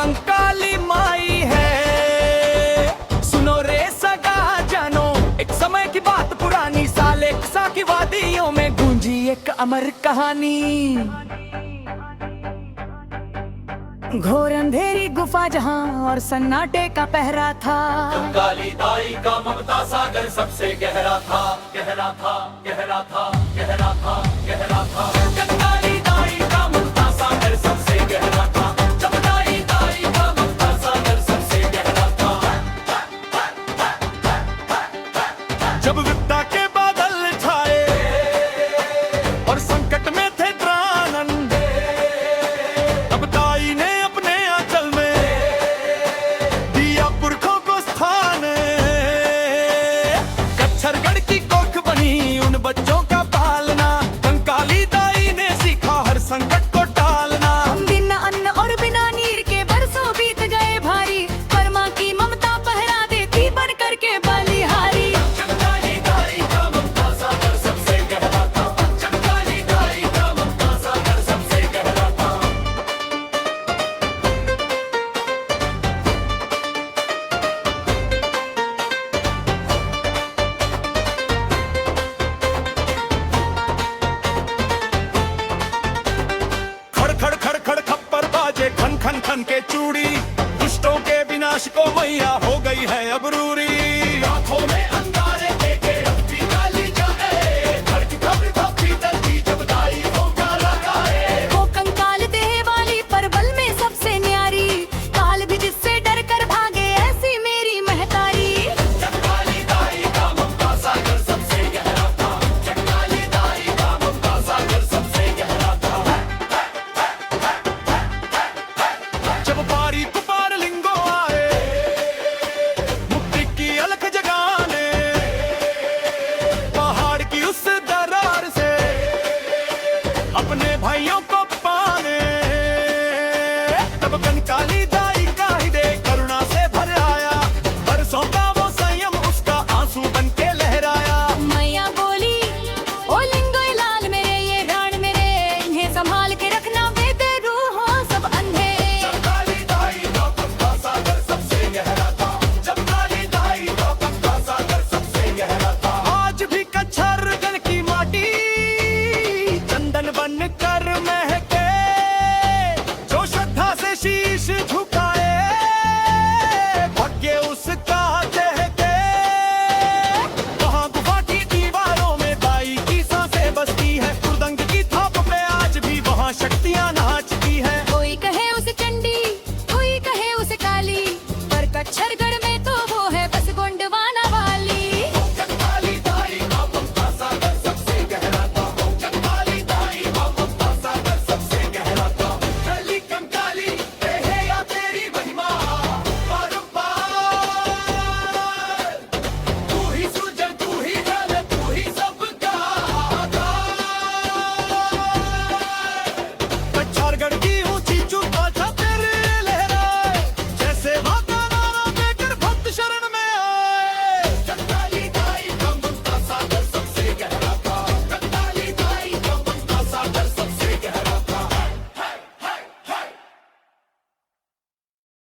कंकाली माई है। सुनो रे सगा जानो, एक समय की बात पुरानी, साले सा की वादियों में गूंजी एक अमर कहानी। घोर अंधेरी गुफा जहां और सन्नाटे का पहरा था। कंकाली दाई का ममता सागर सबसे गहरा था, गहरा था, गहरा था, गहरा था, गहरा था। कंकाली दाई का ममता सागर सबसे गहरा था। चमदाई दाई का ममता सागर सबसे गहरा था। जब विपदा के बादल छाए और संकट में थे त्राणन, तब दाई ने अपने आंचल में दिया पुरखों को स्थान। कच्छरगढ़ की कोख बनी उन बच्चों का पालना, कंकाली दाई ने सीखा हर संकट को टालना। बिना अन्न और बिना नीर के बरसों बीत गए भारी, पर माँ की ममता पहरा देती बन करके बलिहारी। चमदाई दाई का ममता सागर सबसे गहरा था। चमदाई दाई का ममता सागर सबसे गहरा था। खड़ खड़ खड़ खड़ खप्पर बाजे, खन खन खन के चूड़ी, दुष्टों के विनाश को मैया हो गई है अब रूरी। आंखों में अंगारे देखे अपनी काली जाए, धरती खबरी भक्ति दलती जब दाई हो गाला गाए। वो कंकाल देह वाली परबल में सबसे न्यारी, काल भी जिससे डर कर भागे ऐसी मेरी महतारी। चमकाली दाई का ममता सागर सबसे गहरा था। चमकाली दाई का ममता सागर सबसे गहरा था। जब बारी